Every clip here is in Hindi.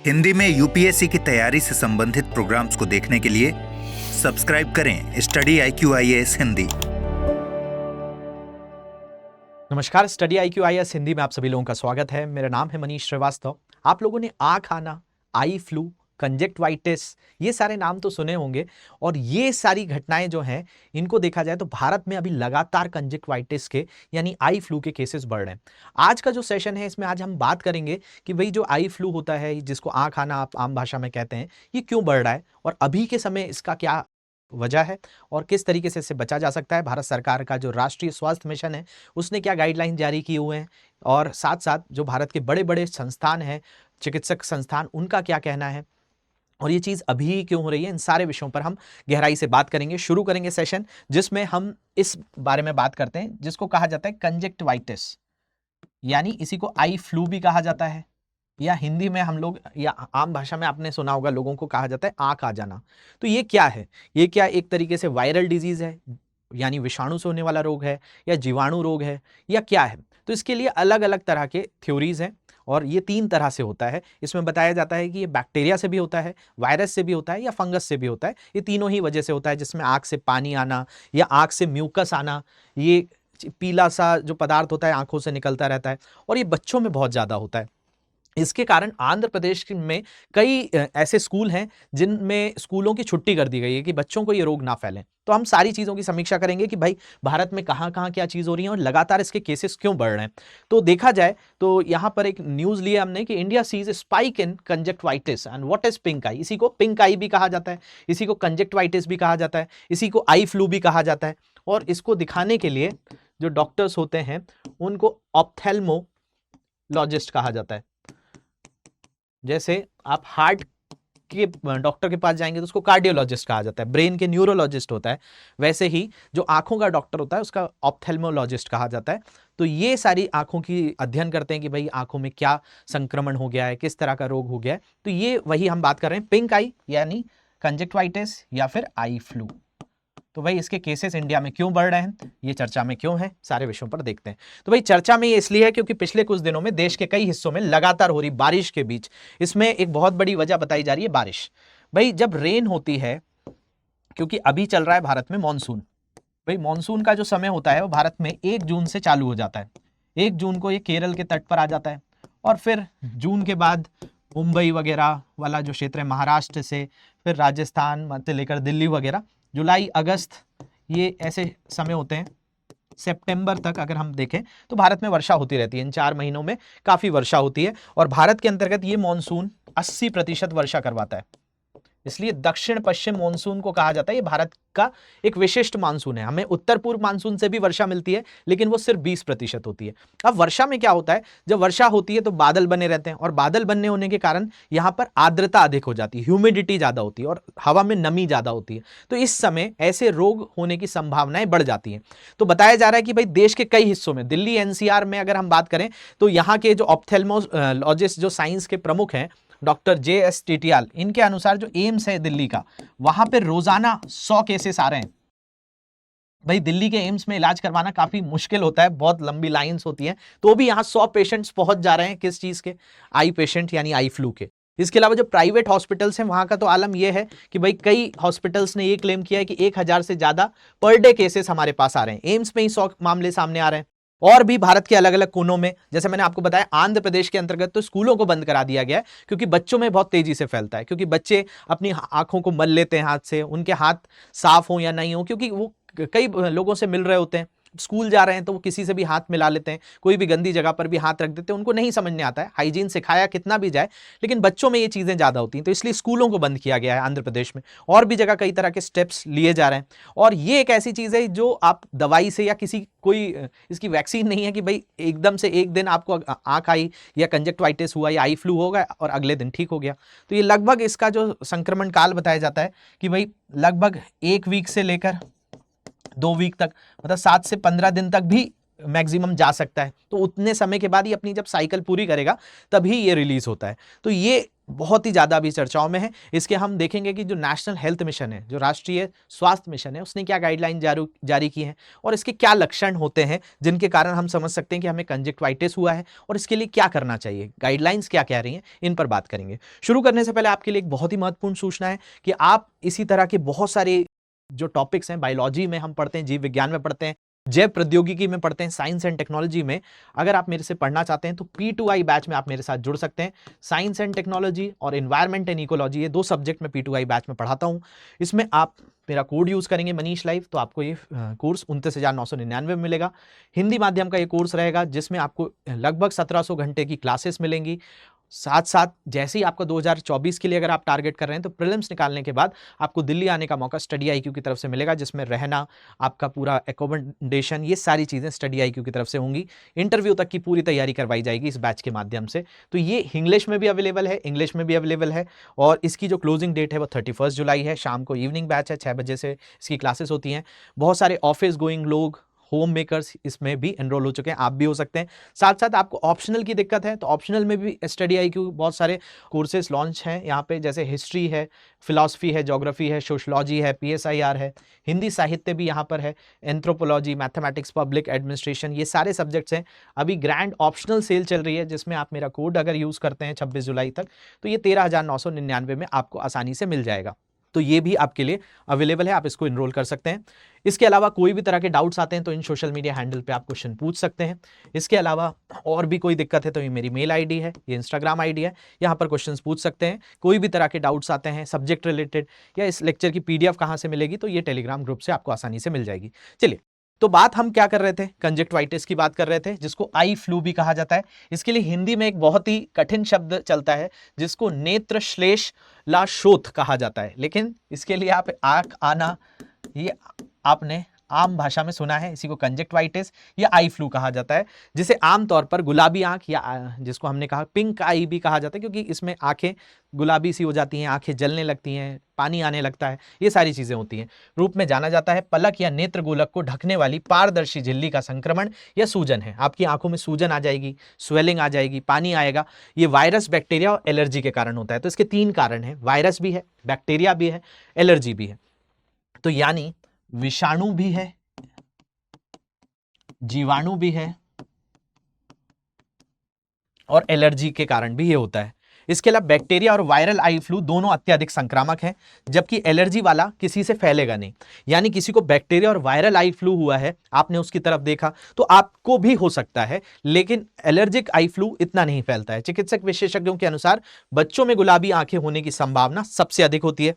हिंदी में यूपीएससी की तैयारी से संबंधित प्रोग्राम्स को देखने के लिए सब्सक्राइब करें स्टडी IQ IAS हिंदी। नमस्कार, स्टडी IQ IAS हिंदी में आप सभी लोगों का स्वागत है। मेरा नाम है मनीष श्रीवास्तव। आप लोगों ने आँख आना, आई फ्लू, कंजक्टिवाइटिस, ये सारे नाम तो सुने होंगे और ये सारी घटनाएं जो हैं इनको देखा जाए तो भारत में अभी लगातार कंजक्टिवाइटिस के यानी आई फ्लू के केसेस बढ़ रहे हैं। आज का जो सेशन है इसमें आज हम बात करेंगे कि भाई जो आई फ्लू होता है, जिसको आँख आना आप आम भाषा में कहते हैं, ये क्यों बढ़ रहा है और अभी के समय इसका क्या वजह है और किस तरीके से इससे बचा जा सकता है। भारत सरकार का जो राष्ट्रीय स्वास्थ्य मिशन है उसने क्या गाइडलाइन जारी किए हुए हैं और साथ साथ जो भारत के बड़े बड़े संस्थान हैं, चिकित्सक संस्थान, उनका क्या कहना है और ये चीज़ अभी क्यों हो रही है, इन सारे विषयों पर हम गहराई से बात करेंगे। शुरू करेंगे सेशन जिसमें हम इस बारे में बात करते हैं जिसको कहा जाता है कंजक्टिवाइटिस, यानी इसी को आई फ्लू भी कहा जाता है या हिंदी में हम लोग या आम भाषा में आपने सुना होगा लोगों को कहा जाता है आँख आ जाना। तो ये क्या है? ये क्या एक तरीके से वायरल डिजीज है, यानी विषाणु से होने वाला रोग है, या जीवाणु रोग है, या क्या है? तो इसके लिए अलग अलग तरह के थ्योरीज हैं और ये 3 तरह से होता है। इसमें बताया जाता है कि ये बैक्टीरिया से भी होता है, वायरस से भी होता है या फंगस से भी होता है। ये तीनों ही वजह से होता है, जिसमें आँख से पानी आना या आँख से म्यूकस आना, ये पीला सा जो पदार्थ होता है आँखों से निकलता रहता है और ये बच्चों में बहुत ज़्यादा होता है। इसके कारण आंध्र प्रदेश में कई ऐसे स्कूल हैं जिनमें स्कूलों की छुट्टी कर दी गई है कि बच्चों को ये रोग ना फैलें। तो हम सारी चीज़ों की समीक्षा करेंगे कि भाई भारत में कहाँ कहाँ क्या चीज़ हो रही है और लगातार इसके केसेस क्यों बढ़ रहे हैं। तो देखा जाए तो यहाँ पर एक न्यूज़ लिया हमने कि India sees spike in conjunctivitis and what is pink eye. इसी को पिंक आई भी कहा जाता है, इसी को कंजक्टिवाइटिस भी कहा जाता है, इसी को आई फ्लू भी कहा जाता है। और इसको दिखाने के लिए जो डॉक्टर्स होते हैं उनको ऑप्थेल्मोलॉजिस्ट कहा जाता है। जैसे आप हार्ट के डॉक्टर के पास जाएंगे तो उसको कार्डियोलॉजिस्ट कहा जाता है, ब्रेन के न्यूरोलॉजिस्ट होता है, वैसे ही जो आंखों का डॉक्टर होता है उसका ऑप्थेल्मोलॉजिस्ट कहा जाता है। तो ये सारी आंखों की अध्ययन करते हैं कि भाई आंखों में क्या संक्रमण हो गया है, किस तरह का रोग हो गया है। तो ये वही हम बात कर रहे हैं, पिंक आई यानी कंजक्टिवाइटिस या फिर आई फ्लू। तो भाई इसके केसेस इंडिया में क्यों बढ़ रहे हैं, ये चर्चा में क्यों है, सारे विषयों पर देखते हैं। तो भाई चर्चा में ये इसलिए है क्योंकि पिछले कुछ दिनों में देश के कई हिस्सों में लगातार हो रही बारिश के बीच इसमें एक बहुत बड़ी वजह बताई जा रही है बारिश। भाई जब रेन होती है, क्योंकि अभी चल रहा है भारत में मॉनसून, भाई मॉनसून का जो समय होता है वो भारत में 1 जून से चालू हो जाता है। 1 जून को ये केरल के तट पर आ जाता है और फिर जून के बाद मुंबई वगैरह वाला जो क्षेत्र है, महाराष्ट्र से फिर राजस्थान से लेकर दिल्ली वगैरह, जुलाई अगस्त ये ऐसे समय होते हैं। सितंबर तक अगर हम देखें तो भारत में वर्षा होती रहती है, इन 4 महीनों में काफ़ी वर्षा होती है और भारत के अंतर्गत ये मॉनसून 80% वर्षा करवाता है। इसलिए दक्षिण पश्चिम मानसून को कहा जाता है। ये भारत का एक विशिष्ट मानसून है। हमें उत्तर पूर्व मानसून से भी वर्षा मिलती है लेकिन वो सिर्फ 20% होती है। अब वर्षा में क्या होता है, जब वर्षा होती है तो बादल बने रहते हैं और बादल बनने होने के कारण यहाँ पर आर्द्रता अधिक हो जाती है, ह्यूमिडिटी ज़्यादा होती है और हवा में नमी ज़्यादा होती है। तो इस समय ऐसे रोग होने की संभावनाएं बढ़ जाती हैं। तो बताया जा रहा है कि भाई देश के कई हिस्सों में, दिल्ली NCR में अगर हम बात करें तो यहाँ के जो ऑप्थेल्मोलॉजिस्ट जो साइंस के प्रमुख हैं डॉक्टर JS टिटियाल, इनके अनुसार जो एम्स है दिल्ली का, वहां पे रोजाना 100 केसेस आ रहे हैं। भाई दिल्ली के एम्स में इलाज करवाना काफी मुश्किल होता है, बहुत लंबी लाइंस होती हैं, तो भी यहाँ 100 पेशेंट्स पहुंच जा रहे हैं। किस चीज के? आई पेशेंट यानी आई फ्लू के। इसके अलावा जो प्राइवेट हॉस्पिटल्स हैं वहां का तो आलम यह है कि भाई कई हॉस्पिटल्स ने ये क्लेम किया है कि 1000 से ज्यादा पर डे केसेस हमारे पास आ रहे हैं। एम्स में ही 100 मामले सामने आ रहे हैं। और भी भारत के अलग अलग कोनों में, जैसे मैंने आपको बताया आंध्र प्रदेश के अंतर्गत तो स्कूलों को बंद करा दिया गया है क्योंकि बच्चों में बहुत तेजी से फैलता है, क्योंकि बच्चे अपनी आंखों को मल लेते हैं हाथ से, उनके हाथ साफ हो या नहीं हो, क्योंकि वो कई लोगों से मिल रहे होते हैं, स्कूल जा रहे हैं तो वो किसी से भी हाथ मिला लेते हैं, कोई भी गंदी जगह पर भी हाथ रख देते हैं, उनको नहीं समझ में आता है, हाइजीन सिखाया कितना भी जाए, लेकिन बच्चों में ये चीज़ें ज़्यादा होती हैं। तो इसलिए स्कूलों को बंद किया गया है आंध्र प्रदेश में, और भी जगह कई तरह के स्टेप्स लिए जा रहे हैं। और ये एक ऐसी चीज़ है जो आप दवाई से या किसी कोई इसकी वैक्सीन नहीं है कि भाई एकदम से एक दिन आपको आँख आई या कंजक्टिवाइटिस हुआ या आई फ्लू होगा और अगले दिन ठीक हो गया। तो ये लगभग इसका जो संक्रमण काल बताया जाता है कि भाई लगभग 1 वीक से लेकर 2 वीक तक, मतलब 7 से 15 दिन तक भी मैक्सिमम जा सकता है। तो उतने समय के बाद ही अपनी जब साइकिल पूरी करेगा तभी ये रिलीज होता है। तो ये बहुत ही ज़्यादा अभी चर्चाओं में है। इसके हम देखेंगे कि जो नेशनल हेल्थ मिशन है, जो राष्ट्रीय स्वास्थ्य मिशन है, उसने क्या गाइडलाइन जारी की है और इसके क्या लक्षण होते हैं जिनके कारण हम समझ सकते हैं कि हमें कंजक्टिवाइटिस हुआ है और इसके लिए क्या करना चाहिए, गाइडलाइंस क्या कह रही हैं, इन पर बात करेंगे। शुरू करने से पहले आपके लिए एक बहुत ही महत्वपूर्ण सूचना है कि आप इसी तरह के बहुत सारे जो टॉपिक्स हैं, बायोलॉजी में हम पढ़ते हैं, जीव विज्ञान में पढ़ते हैं, जैव प्रौद्योगिकी में पढ़ते हैं, साइंस एंड टेक्नोलॉजी में अगर आप मेरे से पढ़ना चाहते हैं तो P2I बैच में आप मेरे साथ जुड़ सकते हैं। साइंस एंड टेक्नोलॉजी और एनवायरमेंट एंड इकोलॉजी, ये 2 सब्जेक्ट में P2I बैच में पढ़ाता हूं। इसमें आप मेरा कोड यूज करेंगे मनीष लाइव, तो आपको ये कोर्स 29,999 में मिलेगा। हिंदी माध्यम का ये कोर्स रहेगा जिसमें आपको लगभग 1700 घंटे की क्लासेस मिलेंगी। साथ साथ जैसे ही आपका 2024 के लिए अगर आप टारगेट कर रहे हैं तो प्रीलिम्स निकालने के बाद आपको दिल्ली आने का मौका स्टडी IQ की तरफ से मिलेगा, जिसमें रहना, आपका पूरा एकोमोडेशन, ये सारी चीज़ें स्टडी IQ की तरफ से होंगी। इंटरव्यू तक की पूरी तैयारी करवाई जाएगी इस बैच के माध्यम से। तो ये इंग्लिश में भी अवेलेबल है, इंग्लिश में भी अवेलेबल है और इसकी जो क्लोजिंग डेट है वो 31 जुलाई है। शाम को इवनिंग बैच है, 6 बजे से इसकी क्लासेस होती हैं। बहुत सारे ऑफिस गोइंग लोग, होम मेकर्स इसमें भी एनरोल हो चुके हैं, आप भी हो सकते हैं। साथ साथ आपको ऑप्शनल की दिक्कत है तो ऑप्शनल में भी स्टडी IQ बहुत सारे कोर्सेज लॉन्च हैं यहाँ पे, जैसे हिस्ट्री है, फिलॉसफी है, ज्योग्राफी है, सोशलॉजी है, PSIR है, हिंदी साहित्य भी यहाँ पर है, एंथ्रोपोलॉजी, मैथमेटिक्स, पब्लिक एडमिनिस्ट्रेशन, ये सारे सब्जेक्ट्स हैं। अभी ग्रैंड ऑप्शनल सेल चल रही है जिसमें आप मेरा कोड अगर यूज़ करते हैं 26 जुलाई तक तो ये 13,999 में आपको आसानी से मिल जाएगा। तो ये भी आपके लिए अवेलेबल है, आप इसको इनरोल कर सकते हैं। इसके अलावा कोई भी तरह के डाउट्स आते हैं तो इन सोशल मीडिया हैंडल पे आप क्वेश्चन पूछ सकते हैं। इसके अलावा और भी कोई दिक्कत है तो ये मेरी मेल ID है, ये Instagram ID है, यहाँ पर क्वेश्चंस पूछ सकते हैं। कोई भी तरह के डाउट्स आते हैं सब्जेक्ट रिलेटेड या इस लेक्चर की PDF कहाँ से मिलेगी, तो ये टेलीग्राम ग्रुप से आपको आसानी से मिल जाएगी। चलिए, तो बात हम क्या कर रहे थे, कंजक्टिवाइटिस की बात कर रहे थे, जिसको आई फ्लू भी कहा जाता है। इसके लिए हिंदी में एक बहुत ही कठिन शब्द चलता है जिसको नेत्र श्लेष्माशोथ कहा जाता है, लेकिन इसके लिए आप आंख आना, ये आपने आम भाषा में सुना है, इसी को कंजक्टिवाइटिस या आई फ्लू कहा जाता है, जिसे आमतौर पर गुलाबी आंख या जिसको हमने कहा पिंक आई भी कहा जाता है, क्योंकि इसमें आंखें गुलाबी सी हो जाती हैं, आंखें जलने लगती हैं, पानी आने लगता है, ये सारी चीजें होती हैं। रूप में जाना जाता है पलक या नेत्र गोलक को ढकने वाली पारदर्शी झिल्ली का संक्रमण या सूजन है। आपकी आंखों में सूजन आ जाएगी, स्वेलिंग आ जाएगी, पानी आएगा। ये वायरस, बैक्टीरिया और एलर्जी के कारण होता है। तो इसके 3 कारण हैं, वायरस भी है, बैक्टीरिया भी है, एलर्जी भी है। तो यानी विषाणु भी है, जीवाणु भी है और एलर्जी के कारण भी ये होता है। इसके अलावा बैक्टीरिया और वायरल आई फ्लू दोनों अत्यधिक संक्रामक हैं, जबकि एलर्जी वाला किसी से फैलेगा नहीं। यानी किसी को बैक्टीरिया और वायरल आई फ्लू हुआ है, आपने उसकी तरफ देखा तो आपको भी हो सकता है, लेकिन एलर्जिक आई फ्लू इतना नहीं फैलता है। चिकित्सक विशेषज्ञों के अनुसार बच्चों में गुलाबी आंखें होने की संभावना सबसे अधिक होती है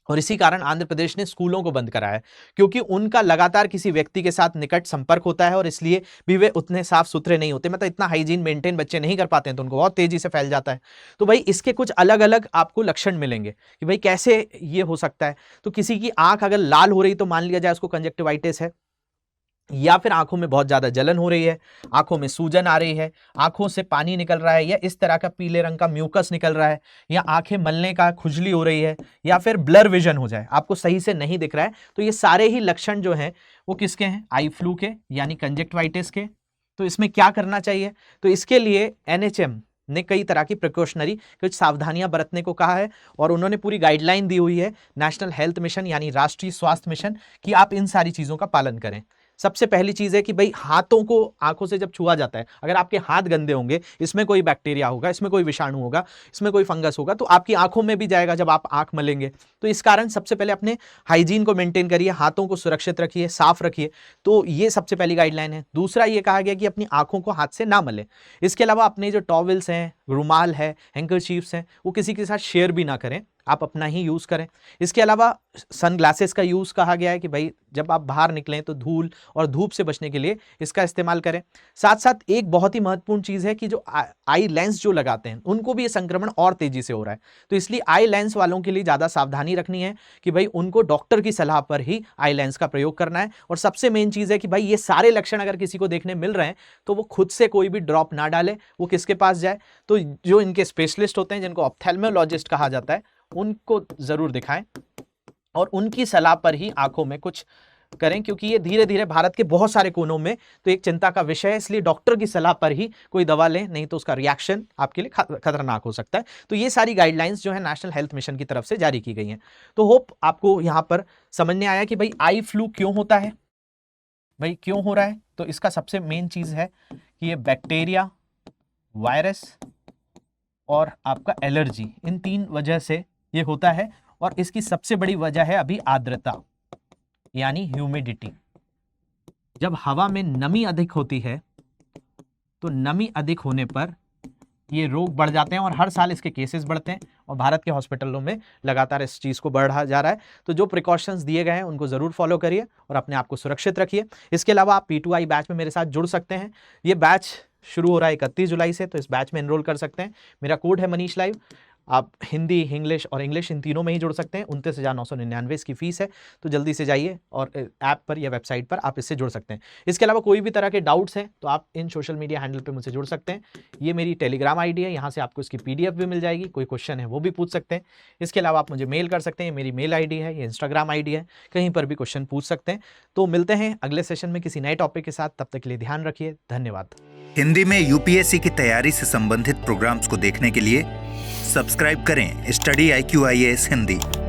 और इसी कारण आंध्र प्रदेश ने स्कूलों को बंद कराया है, क्योंकि उनका लगातार किसी व्यक्ति के साथ निकट संपर्क होता है और इसलिए भी वे उतने साफ सुथरे नहीं होते, मतलब इतना हाइजीन मेंटेन बच्चे नहीं कर पाते हैं, तो उनको बहुत तेजी से फैल जाता है। तो भाई इसके कुछ अलग अलग आपको लक्षण मिलेंगे कि भाई कैसे ये हो सकता है। तो किसी की आंख अगर लाल हो रही तो मान लिया जाए उसको कंजक्टिवाइटिस है, या फिर आंखों में बहुत ज्यादा जलन हो रही है, आंखों में सूजन आ रही है, आंखों से पानी निकल रहा है, या इस तरह का पीले रंग का म्यूकस निकल रहा है, या आंखें मलने का खुजली हो रही है, या फिर ब्लर विजन हो जाए, आपको सही से नहीं दिख रहा है, तो ये सारे ही लक्षण जो हैं वो किसके हैं, आई फ्लू के यानी कंजक्टिवाइटिस के। तो इसमें क्या करना चाहिए, तो इसके लिए NHM ने कई तरह की प्रिकॉशनरी कुछ सावधानियां बरतने को कहा है और उन्होंने पूरी गाइडलाइन दी हुई है नेशनल हेल्थ मिशन यानी राष्ट्रीय स्वास्थ्य मिशन कि आप इन सारी चीजों का पालन करें। सबसे पहली चीज है कि भाई हाथों को आंखों से जब छुआ जाता है, अगर आपके हाथ गंदे होंगे, इसमें कोई बैक्टीरिया होगा, इसमें कोई विषाणु होगा, इसमें कोई फंगस होगा, तो आपकी आंखों में भी जाएगा जब आप आंख मलेंगे। तो इस कारण सबसे पहले अपने हाइजीन को मेंटेन करिए, हाथों को सुरक्षित रखिए, साफ रखिए। तो ये सबसे पहली गाइडलाइन है। दूसरा ये कहा गया कि अपनी आंखों को हाथ से ना मलें। इसके अलावा अपने जो टॉवल्स हैं, रुमाल है, हैंकरचीफ्स हैं, वो किसी के साथ शेयर भी ना करें, आप अपना ही यूज करें। इसके अलावा सनग्लासेस का यूज कहा गया है कि भाई जब आप बाहर निकलें तो धूल और धूप से बचने के लिए इसका इस्तेमाल करें। साथ साथ एक बहुत ही महत्वपूर्ण चीज है कि जो आई लेंस जो लगाते हैं उनको भी ये संक्रमण और तेजी से हो रहा है, तो इसलिए आई लेंस वालों के लिए ज्यादा सावधानी रखनी है कि भाई उनको डॉक्टर की सलाह पर ही आई लेंस का प्रयोग करना है। और सबसे मेन चीज है कि भाई ये सारे लक्षण अगर किसी को देखने मिल रहे हैं तो वो खुद से कोई भी ड्रॉप ना डाले, वो किसके पास जाए, तो जो इनके स्पेशलिस्ट होते हैं जिनको ऑप्थेल्मोलॉजिस्ट कहा जाता है उनको जरूर दिखाएं और उनकी सलाह पर ही आंखों में कुछ करें, क्योंकि ये धीरे धीरे भारत के बहुत सारे कोनों में तो एक चिंता का विषय है। इसलिए डॉक्टर की सलाह पर ही कोई दवा लें, नहीं तो उसका रिएक्शन आपके लिए खतरनाक हो सकता है। तो ये सारी गाइडलाइंस जो है नेशनल हेल्थ मिशन की तरफ से जारी की गई हैं। तो होप आपको यहां पर समझ में आया कि भाई आई फ्लू क्यों होता है, भाई क्यों हो रहा है। तो इसका सबसे मेन चीज है कि ये बैक्टीरिया, वायरस और आपका एलर्जी, इन 3 वजह से ये होता है। और इसकी सबसे बड़ी वजह है अभी आर्द्रता यानी ह्यूमिडिटी। जब हवा में नमी अधिक होती है तो नमी अधिक होने पर ये रोग बढ़ जाते हैं और हर साल इसके केसेस बढ़ते हैं और भारत के हॉस्पिटलों में लगातार इस चीज़ को बढ़ा जा रहा है। तो जो प्रिकॉशंस दिए गए हैं उनको ज़रूर फॉलो करिए और अपने आप को सुरक्षित रखिए। इसके अलावा आप P2I बैच में मेरे साथ जुड़ सकते हैं। ये बैच शुरू हो रहा है 31 जुलाई से, तो इस बैच में एनरोल कर सकते हैं। मेरा कोड है मनीष लाइव। आप हिंदी, इंग्लिश और इंग्लिश इन तीनों में ही जुड़ सकते हैं। 29,999 इसकी फीस है। तो जल्दी से जाइए और ऐप पर या वेबसाइट पर आप इससे जुड़ सकते हैं। इसके अलावा कोई भी तरह के डाउट्स हैं तो आप इन सोशल मीडिया हैंडल पे मुझसे जुड़ सकते हैं। ये मेरी टेलीग्राम आईडी है, यहाँ से आपको इसकी PDF भी मिल जाएगी। कोई क्वेश्चन है वो भी पूछ सकते हैं। इसके अलावा आप मुझे मेल कर सकते हैं, मेरी मेल ID है, ये इंस्टाग्राम ID है, कहीं पर भी क्वेश्चन पूछ सकते हैं। तो मिलते हैं अगले सेशन में किसी नए टॉपिक के साथ। तब तक के लिए ध्यान रखिए। धन्यवाद। हिंदी में UPSC की तैयारी से संबंधित प्रोग्राम्स को देखने के लिए सब्सक्राइब करें स्टडी IQ IAS हिंदी।